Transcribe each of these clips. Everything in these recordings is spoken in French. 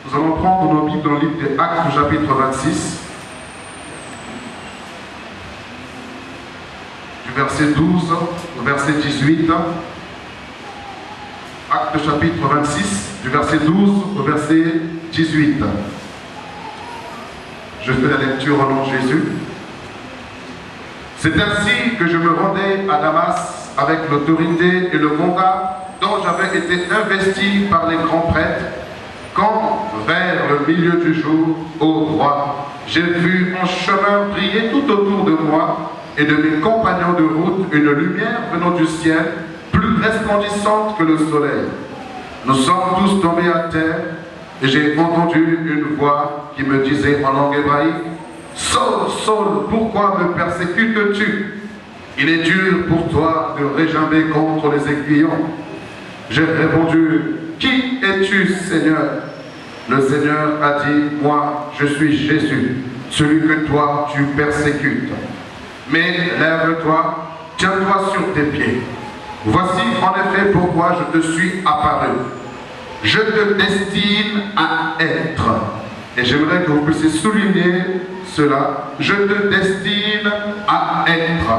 Nous allons prendre nos Bibles dans le livre des Actes, chapitre 26, du verset 12 au verset 18. Actes, chapitre 26, du verset 12 au verset 18. Je fais la lecture au nom de Jésus. C'est ainsi que je me rendais à Damas avec l'autorité et le mandat dont j'avais été investi par les grands prêtres, quand, vers le milieu du jour, ô roi, j'ai vu en chemin briller tout autour de moi et de mes compagnons de route une lumière venant du ciel, plus resplendissante que le soleil. Nous sommes tous tombés à terre et j'ai entendu une voix qui me disait en langue hébraïque: Saul, Saul, pourquoi me persécutes-tu? Il est dur pour toi de régimber contre les aiguillons. J'ai répondu: Qui es-tu, Seigneur? Le Seigneur a dit: Moi, je suis Jésus, celui que toi tu persécutes. Mais lève-toi, tiens-toi sur tes pieds. Voici en effet pourquoi je te suis apparu. Je te destine à être. Et j'aimerais que vous puissiez souligner cela. Je te destine à être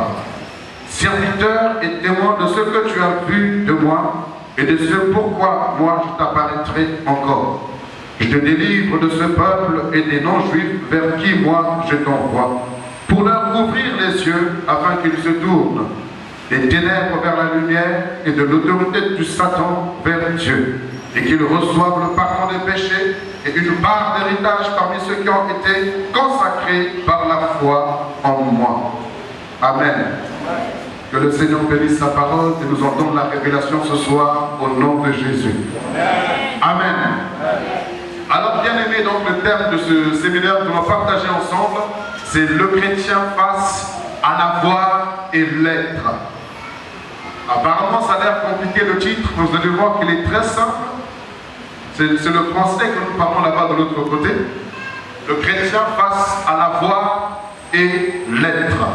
serviteur et témoin de ce que tu as vu de moi et de ce pourquoi moi je t'apparaîtrai encore. Je te délivre de ce peuple et des non-juifs vers qui moi je t'envoie, pour leur ouvrir les yeux afin qu'ils se tournent des ténèbres vers la lumière et de l'autorité du Satan vers Dieu, et qu'ils reçoivent le pardon des péchés et une part d'héritage parmi ceux qui ont été consacrés par la foi en moi. Amen. Que le Seigneur bénisse sa parole et nous en donne la révélation ce soir au nom de Jésus. Amen. Alors, bien aimé, donc le thème de ce séminaire que nous allons partager ensemble, c'est le chrétien face à la voix et l'être. Apparemment, ça a l'air compliqué le titre, mais vous allez voir qu'il est très simple. C'est le français que nous parlons là-bas de l'autre côté. Le chrétien face à la voix et l'être.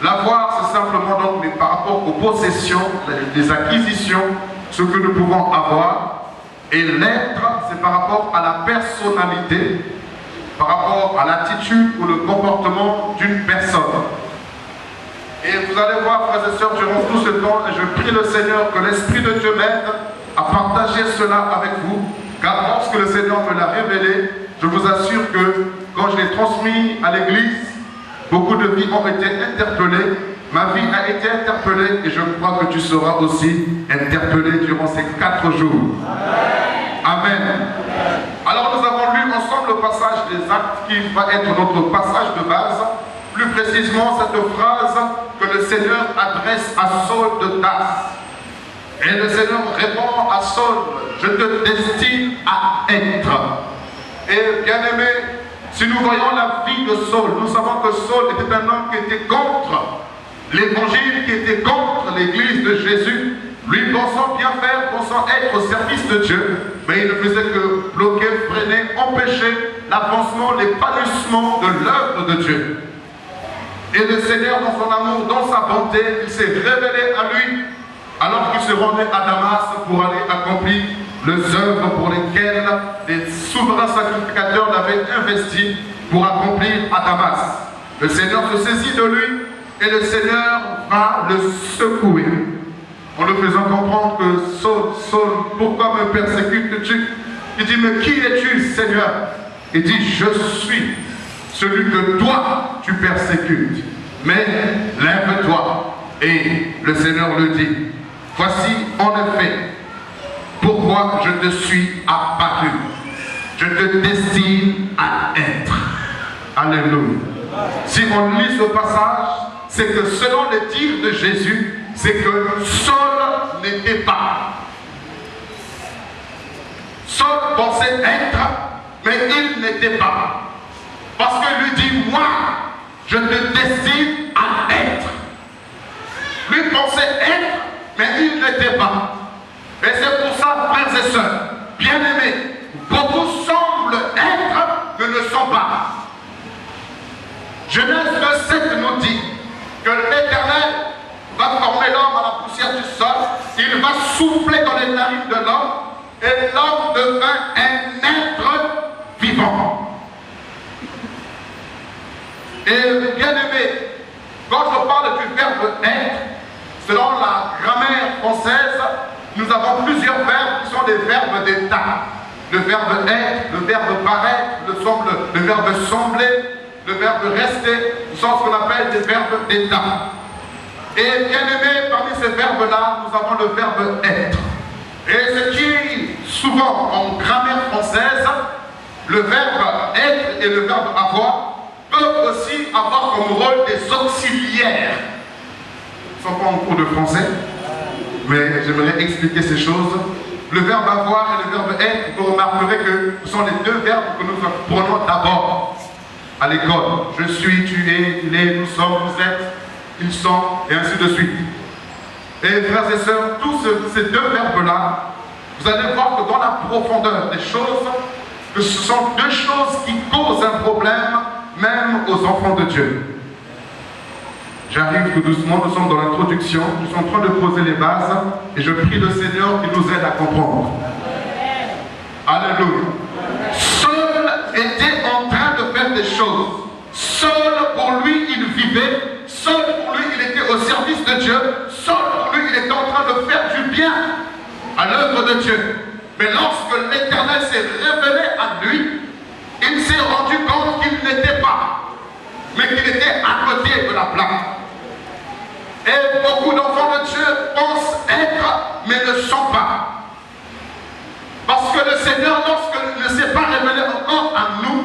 La voix, c'est simplement donc mais par rapport aux possessions, les acquisitions, ce que nous pouvons avoir. Et l'être, c'est par rapport à la personnalité, par rapport à l'attitude ou le comportement d'une personne. Et vous allez voir, frères et sœurs, durant tout ce temps, et je prie le Seigneur que l'Esprit de Dieu m'aide à partager cela avec vous, car lorsque le Seigneur me l'a révélé, je vous assure que quand je l'ai transmis à l'Église, beaucoup de vies ont été interpellées, ma vie a été interpellée, et je crois que tu seras aussi interpellé durant ces 4 jours. Amen. Alors nous avons lu ensemble le passage des Actes qui va être notre passage de base, plus précisément cette phrase que le Seigneur adresse à Saul de Tarse. Et le Seigneur répond à Saul: je te destine à être. Et bien aimé, si nous voyons la vie de Saul, nous savons que Saul était un homme qui était contre l'évangile, qui était contre l'église de Jésus, lui pensant bien faire, pensant être au service de Dieu, mais il ne faisait que bloquer, freiner, empêcher l'avancement, l'épanouissement de l'œuvre de Dieu. Et le Seigneur, dans son amour, dans sa bonté, il s'est révélé à lui alors qu'il se rendait à Damas pour aller accomplir les œuvres pour lesquelles les souverains sacrificateurs l'avaient investi pour accomplir à Damas. Le Seigneur se saisit de lui et le Seigneur va le secouer en lui faisant comprendre que Saul, Saul, pourquoi me persécutes-tu? Il dit: mais qui es-tu, Seigneur? Il dit: je suis celui que toi tu persécutes, mais lève-toi. Et le Seigneur le dit: voici en effet pourquoi je te suis apparu. Je te destine à être. Alléluia. Si on lit ce passage, c'est que selon les dires de Jésus, c'est que Saul n'était pas. Saul pensait être, mais il n'était pas. Parce que lui dit: moi, je te destine à être. Lui pensait être, mais il n'était pas. Et c'est pour ça, frères et sœurs, bien-aimés, beaucoup semblent être, mais ne sont pas. Genèse 2:7 nous dit que l'Éternel va former l'homme à la poussière du sol, il va souffler dans les narines de l'homme, et l'homme devint un être vivant. Et bien aimé, quand je parle du verbe être, selon la grammaire française, nous avons plusieurs verbes qui sont des verbes d'état. Le verbe être, le verbe paraître, le verbe sembler, le verbe rester, ce sont ce qu'on appelle des verbes d'état. Et bien aimé, parmi ces verbes-là, nous avons le verbe être. Et ce qui, souvent en grammaire française, le verbe être et le verbe avoir peuvent aussi avoir comme rôle des auxiliaires. Ils ne sont pas en cours de français, mais j'aimerais expliquer ces choses. Le verbe avoir et le verbe être, vous remarquerez que ce sont les deux verbes que nous prenons d'abord à l'école. Je suis, tu es, il est, nous sommes, vous êtes, ils sont, et ainsi de suite. Et frères et sœurs, tous ces deux verbes-là, vous allez voir que dans la profondeur des choses, que ce sont deux choses qui causent un problème, même aux enfants de Dieu. J'arrive tout doucement, nous sommes dans l'introduction, nous sommes en train de poser les bases, et je prie le Seigneur qui nous aide à comprendre. Alléluia. Saul était en train de faire des choses. Saul, pour lui, il vivait. Saul, pour lui, il était au service de Dieu. Saul, pour lui, il était en train de faire du bien à l'œuvre de Dieu. Mais lorsque l'Éternel s'est révélé à lui, il s'est rendu compte qu'il n'était pas, mais qu'il était à côté de la plaque. Et beaucoup d'enfants de Dieu pensent être, mais ne sont pas. Parce que le Seigneur, lorsqu'il ne s'est pas révélé encore à nous,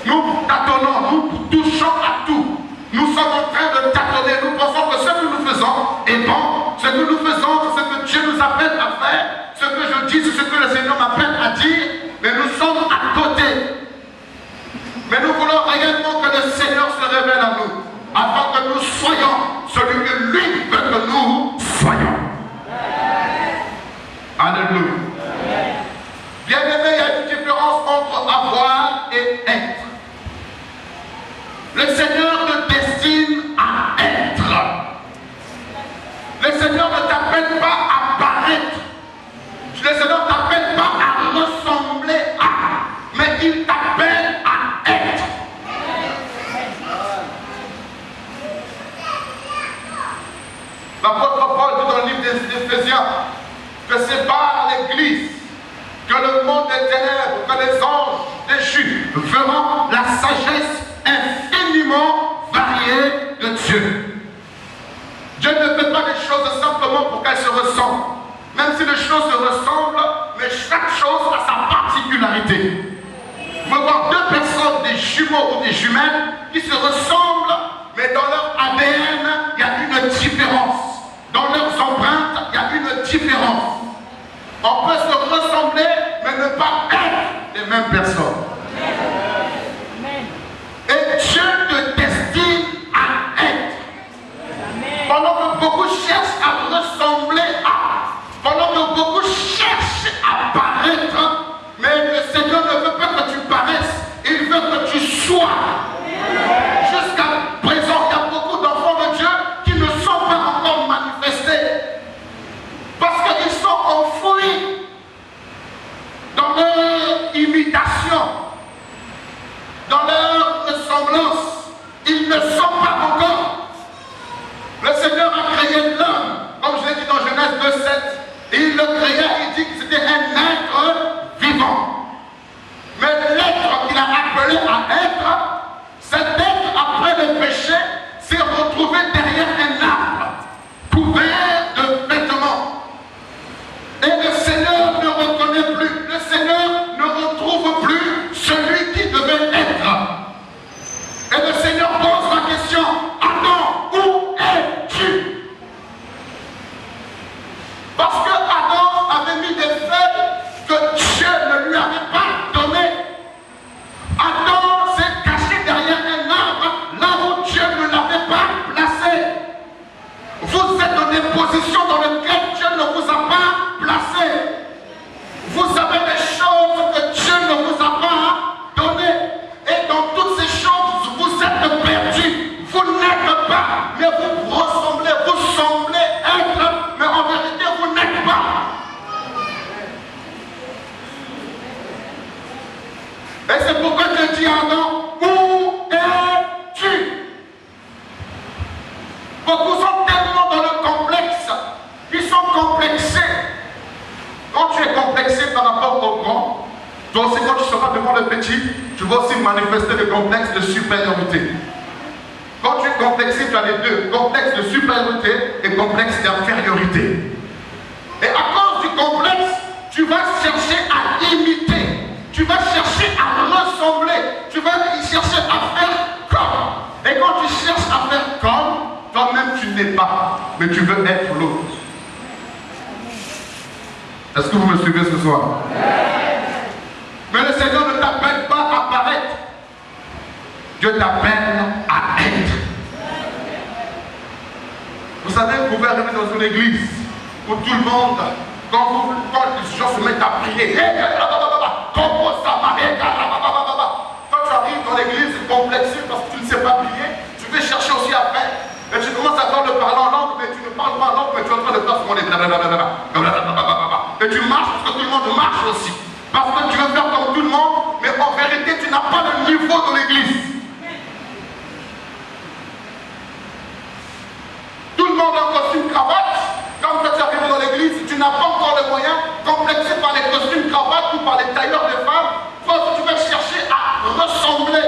nous tâtonnons, nous touchons à tout. Nous sommes en train de tâtonner, nous pensons que ce que nous faisons est bon, ce que nous faisons, c'est ce que Dieu nous appelle à faire, ce que je dis, c'est ce que le Seigneur m'appelle à dire, mais nous sommes à côté. Mais nous voulons réellement que le Seigneur se révèle à nous, afin que nous soyons celui que lui veut que nous soyons. Alléluia. Bien aimé, il y a une différence entre avoir et être. Le Seigneur te destine à être. Le Seigneur ne t'appelle pas à paraître. Le Seigneur ne t'appelle pas à ressembler à, mais il t'appelle à être. L'apôtre Paul dit dans le livre des Éphésiens que c'est par l'Église que le monde des ténèbres, que les anges déchus verront la sagesse infiniment variée de Dieu. Dieu ne fait pas des choses simplement pour qu'elles se ressemblent. Même si les choses se ressemblent, mais chaque chose a sa particularité. Vous pouvez voir deux personnes, des jumeaux ou des jumelles, qui se ressemblent, mais dans leur ADN, il y a une différence. Dans leurs empreintes, il y a une différence. On peut se ressembler, mais ne pas être les mêmes personnes. Et Dieu te destine à être. Pendant que beaucoup cherchent à ressembler à, pendant que beaucoup cherchent à paraître, mais le Seigneur ne veut pas que tu paraisses, il veut que tu sois. Jusqu'à présent, il y a beaucoup d'enfants de Dieu qui ne sont pas encore manifestés. Parce qu'ils sont enfouis dans leur imitation, dans leur ressemblance. Ils ne sont pas encore. Le Seigneur a créé l'homme, comme je l'ai dit dans Genèse 2:7. Il le créa, il dit que c'était un être vivant. Mais l'être qu'il a appelé à être, cet être, après le péché, s'est retrouvé derrière un arbre, couvert de vêtements. Et le Seigneur ne reconnaît plus, le Seigneur ne retrouve plus celui qui devait être. Et le Seigneur pose la question, Adam, où es-tu? Parce que Adam avait mis des feuilles que Dieu ne lui avait pas données. Adam s'est caché derrière un arbre. Et c'est pourquoi je dis à Adam, où es-tu? Beaucoup sont tellement dans le complexe, ils sont complexés. Quand tu es complexé par rapport au grand, toi aussi quand tu seras devant le petit, tu vas aussi manifester le complexe de supériorité. Quand tu es complexé, tu as les deux, complexe de supériorité et complexe d'infériorité. Et à cause du complexe, tu vas chercher à imiter, tu vas chercher à ressembler, tu vas chercher à faire comme. Et quand tu cherches à faire comme, toi-même tu n'es pas, mais tu veux être l'autre. Est-ce que vous me suivez ce soir? Mais le Seigneur ne t'appelle pas à paraître. Dieu t'appelle à être. Vous savez, vous pouvez arriver dans une église où tout le monde, quand les gens se mettent à prier, quand tu arrives dans l'église complexé parce que tu ne sais pas prier, tu veux chercher aussi à faire. Et tu commences à faire le parler en langue, mais tu ne parles pas en langue, mais tu es en train de faire ce qu'on est. Et tu marches parce que tout le monde marche aussi. Parce que tu veux faire comme tout le monde, mais en vérité, tu n'as pas le niveau de l'église. Tout le monde en costume cravate. Quand tu arrives dans l'église, tu n'as pas encore les moyens, complexé par les costumes cravates ou par les tailleurs de femmes. Toi, tu vas chercher à ressembler.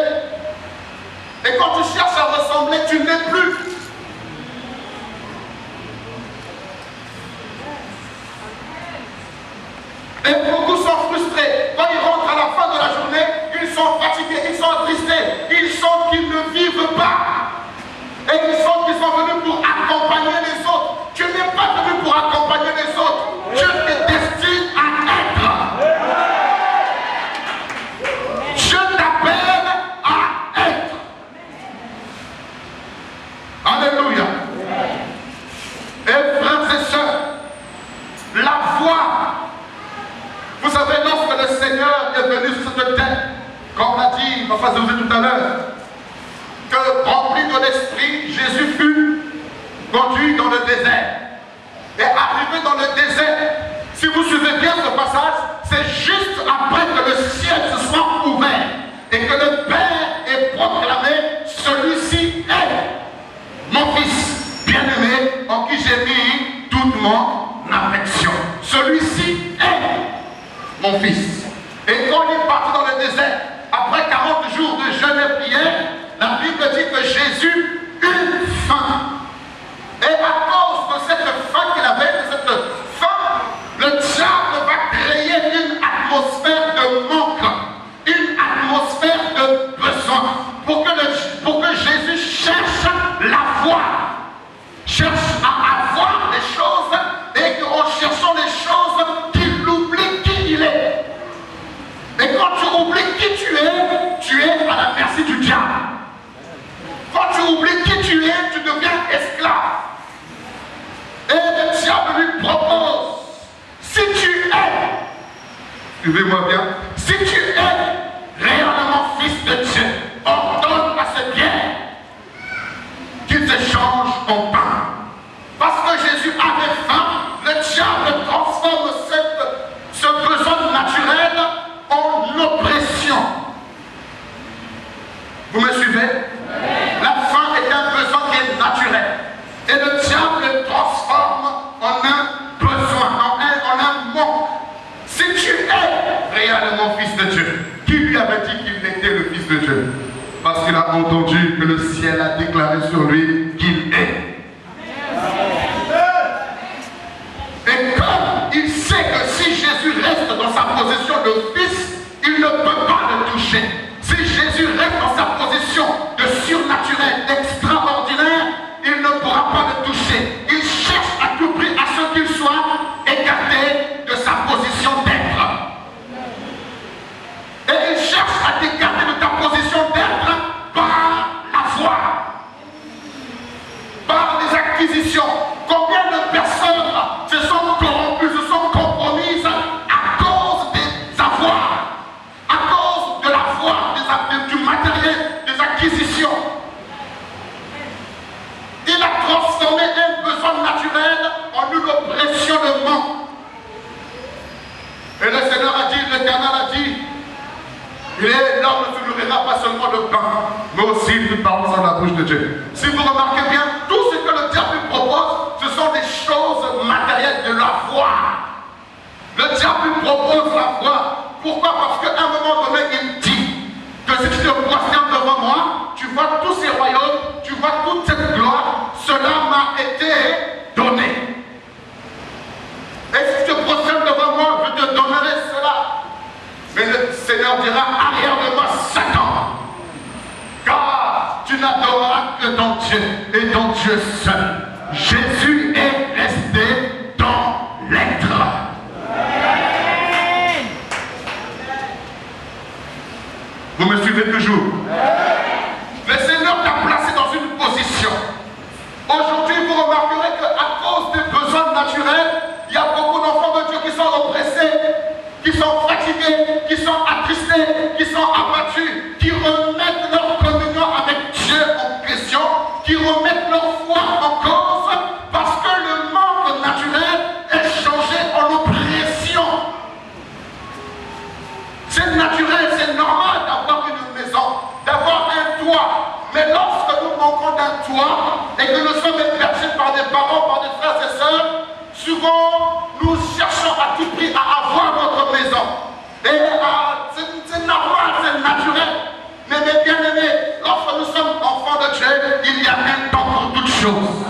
Et quand tu cherches à ressembler, tu n'es plus. Et beaucoup sont frustrés. Quand ils rentrent à la fin de la journée, ils sont fatigués, ils sont attristés. Ils sentent qu'ils ne vivent pas. Et ils sentent qu'ils sont venus pour accompagner les autres. Tu n'es pas venu pour accompagner les autres. Dieu te destine à être. Je t'appelle à être. Alléluia. Et frères et sœurs, la voix. Vous savez, lorsque le Seigneur est venu sur cette terre, comme on a dit, ma face de vous tout à l'heure, que rempli de l'Esprit, Jésus fut conduit dans le désert. Et arrivé dans le désert, si vous suivez bien ce passage, c'est juste après que le ciel se soit ouvert et que le Père ait proclamé, celui-ci est mon Fils bien-aimé en qui j'ai mis toute mon affection. Celui-ci est mon Fils. Et quand il est parti dans le désert, après 40 jours de jeûne et prière, la Bible dit que Jésus eut faim. Et à cause de cette faim qu'il avait, de cette faim, le diable va créer une atmosphère de manque, une atmosphère de besoin, pour que Jésus cherche la voie, cherche à avoir des choses, et qu'en cherchant des choses, qu'il oublie qui il est. Et quand tu oublies qui tu es à la merci du diable. Quand tu oublies qui tu es, tu deviens esclave. Et le diable lui propose, si tu es, suivez-moi bien, si tu es réellement fils de Dieu, ordonne à ce bien qu'il te change en pain. Parce que Jésus avait faim, le diable transforme ce besoin naturel en oppression. Vous me suivez? La faim est un besoin qui est naturel. Et le diable le transforme en un besoin, en un manque. Si tu es réellement fils de Dieu, qui lui avait dit qu'il était le fils de Dieu? Parce qu'il a entendu que le ciel a déclaré sur lui qu'il est. Et comme il sait que si Jésus reste dans sa position de fils, il ne peut pas le toucher. Si Jésus reste dans sa position de surnaturel, extraordinaire, il ne pourra pas le toucher. Il cherche à tout prix à ce qu'il soit écarté de sa position d'être. Et il cherche à t'écarter de ta position d'être par la foi, par les acquisitions. Combien de personnes se sont corrompues, se sont compromises à cause des avoirs, à cause de la foi? Et l'homme ne se nourrira pas seulement de pain, mais aussi de paroles dans la bouche de Dieu. Si vous remarquez bien, tout ce que le diable lui propose, ce sont des choses matérielles de la foi. Le diable lui propose la foi. Pourquoi? Parce qu'à un moment donné, il dit que si tu te prosternes devant moi, tu vois tous ces royaumes, tu vois toute cette gloire, cela m'a été donné. Et si tu te prosternes devant moi, je te donnerai cela. Mais le Seigneur dira, arrière de moi, Satan, car tu n'adoreras que ton Dieu et ton Dieu seul. Jésus est resté dans l'être. Vous me suivez toujours? Le Seigneur t'a placé dans une position. Aujourd'hui, vous remarquerez qu'à cause des besoins naturels, il y a beaucoup d'enfants de Dieu qui sont oppressés, qui sont fatigués, qui sont attristés, qui sont abattus, qui remettent leur communion avec Dieu en question, qui remettent leur foi en cause, parce que le manque naturel est changé en oppression. C'est naturel, c'est normal d'avoir une maison, d'avoir un toit. Mais lorsque nous manquons d'un toit et que nous sommes hébergés par des parents, par des frères et sœurs, souvent nous cherchons à tout prix à avoir notre maison. Et c'est normal, c'est naturel. Mais mes bien-aimés, lorsque nous sommes enfants de Dieu, il y a un temps pour toutes choses.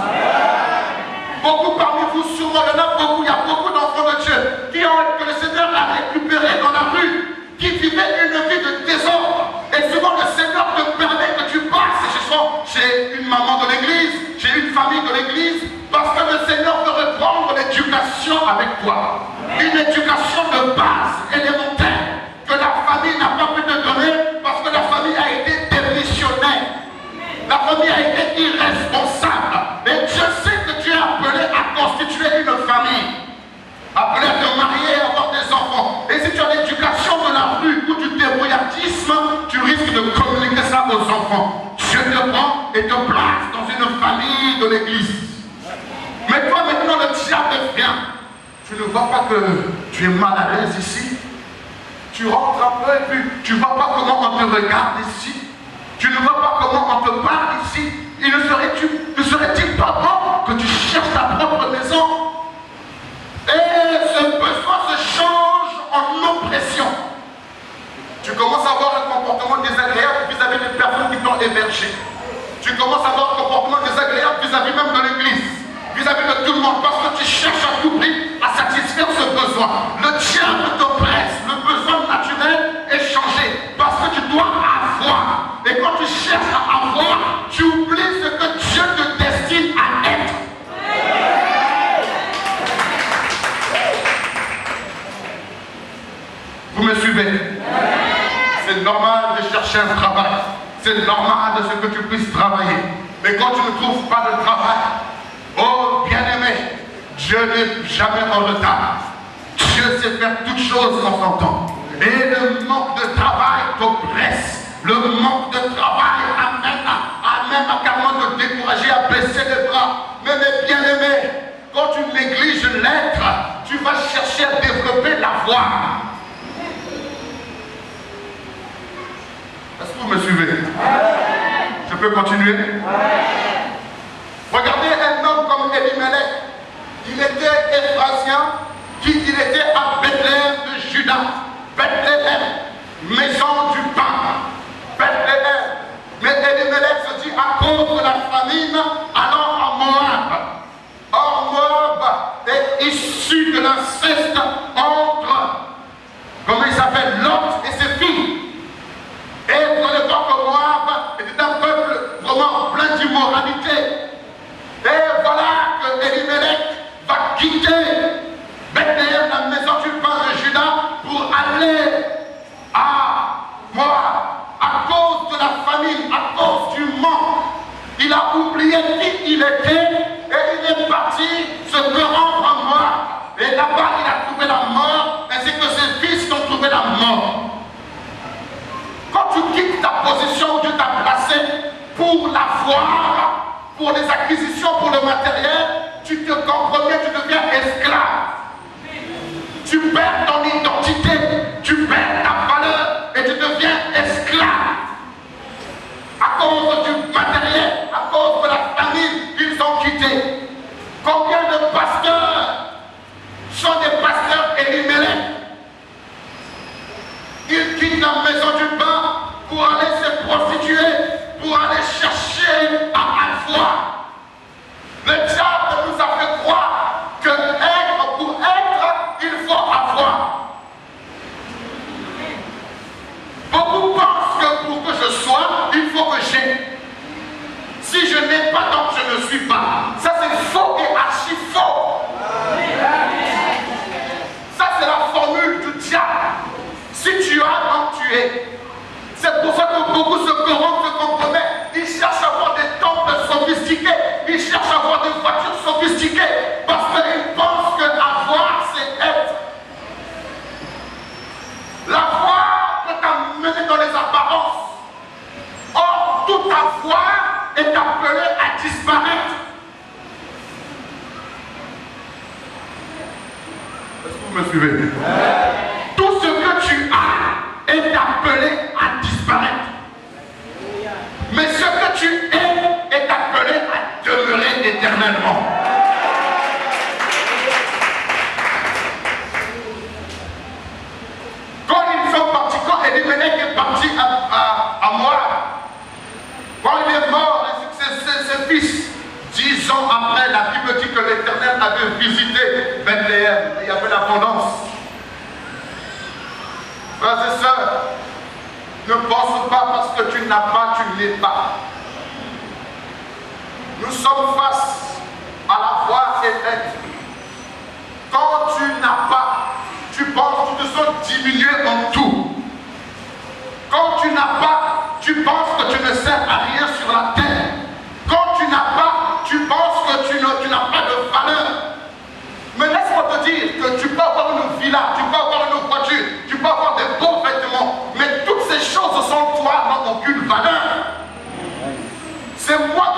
Beaucoup parmi vous, sûrement, il y en a beaucoup, il y a beaucoup d'enfants de Dieu que le Seigneur a récupérés dans la rue, qui vivaient une vie de désordre. Et souvent le Seigneur te permet que tu passes chez une maman de l'église, chez une famille de l'église, parce que le Seigneur veut reprendre l'éducation avec toi. Une éducation de base, élémentaire, que la famille n'a pas pu te donner parce que la famille a été démissionnaire. La famille a été irresponsable. Et Dieu sait que tu es appelé à constituer une famille. Appelé à te marier, à avoir des enfants. Et si tu as l'éducation de la rue ou du débrouillardisme, tu risques de communiquer ça aux enfants. Dieu te prend et te place dans une famille de l'église. Mais toi maintenant le diable vient. Tu ne vois pas que tu es mal à l'aise ici. Tu rentres un peu et puis tu ne vois pas comment on te regarde ici. Tu ne vois pas comment on te parle ici. Et ne serait-il pas bon que tu cherches ta propre maison? Et ce besoin se change en oppression. Tu commences à avoir un comportement désagréable vis-à-vis des personnes qui t'ont hébergé. Tu commences à avoir un comportement désagréable vis-à-vis même de l'église, vis-à-vis de tout le monde, parce que tu cherches à tout prix à satisfaire ce besoin. Le diable t'oppresse, le besoin naturel est changé, parce que tu dois avoir. Et quand tu cherches à avoir, tu oublies ce que Dieu te destine à être. Vous me suivez? C'est normal de chercher un travail. C'est normal de ce que tu puisses travailler. Mais quand tu ne trouves pas de travail, oh bien-aimé, Dieu n'est jamais en retard. Dieu sait faire toutes choses en son temps. Et le manque de travail t'oppresse. Le manque de travail amène à carrément te décourager, à baisser les bras. Mais mes bien-aimés, quand tu négliges l'être, tu vas chercher à développer la foi. Est-ce que vous me suivez? Je peux continuer? Regardez un homme comme Elimelech. Il était Éphrasien, il était à Bethléem de Juda. Bethléem, maison du pain. Bethléem. Mais Elimelech se dit à cause de la famine, allons à Moab. Or Moab est issu de l'inceste entre, comment il s'appelle, Lot et ses filles. Et vous allez voir que Moab était un peuple vraiment plein d'immoralité. Et voilà que Elimelech va quitter Bethléem, la maison du pain de Juda, pour aller à Moab. À cause de la famine, à cause du manque, il a oublié qui il était et il est parti se rendre à Moab. Et là-bas, il a trouvé la mort, ainsi que ses fils qui ont trouvé la mort. Quand tu quittes ta position où Dieu t'a placé pour la foi, pour les acquisitions, pour le matériel, tu te compromets, tu deviens esclave. Tu perds ton identité, tu perds ta valeur et tu deviens quitte la maison du pain pour aller se prostituer, pour aller chercher à avoir. Le diable nous a fait croire que pour être, il faut avoir. Beaucoup pensent que pour que je sois, il faut que j'ai. Si je n'ai pas, donc je ne suis pas. Ça c'est faux et archi faux. Ça c'est la formule du diable. Si tu as, donc tu es. C'est pour ça que beaucoup se corrompent, se compromettent. Ils cherchent à avoir des temples sophistiqués. Ils cherchent à avoir des voitures sophistiquées. Parce qu'ils pensent que avoir, c'est être. L'avoir peut t'amener dans les apparences. Or, tout avoir est appelé à disparaître. Est-ce que vous me suivez? Tout ce que tu as est appelé à disparaître. Mais ce que tu es est appelé à demeurer éternellement. Quand ils sont partis, quand Elimelech est parti à Moab, quand il est mort, ses fils, 10 ans après, la Bible dit que l'Éternel avait visité Bethléem. Il y avait l'abondance. Frères et sœurs, ne pense pas parce que tu n'as pas, tu n'es pas. Nous sommes face à la voie et l'être. Quand tu n'as pas, tu penses que tu te sens diminué en tout. Quand tu n'as pas, tu penses que tu ne sers à rien sur la terre. Quand tu n'as pas, tu penses que tu n'as pas de valeur. Mais laisse-moi te dire que tu peux avoir une villa, tu peux avoir une voiture, tu peux avoir des beaux vêtements, mais toutes ces choses sans toi n'ont aucune valeur. C'est moi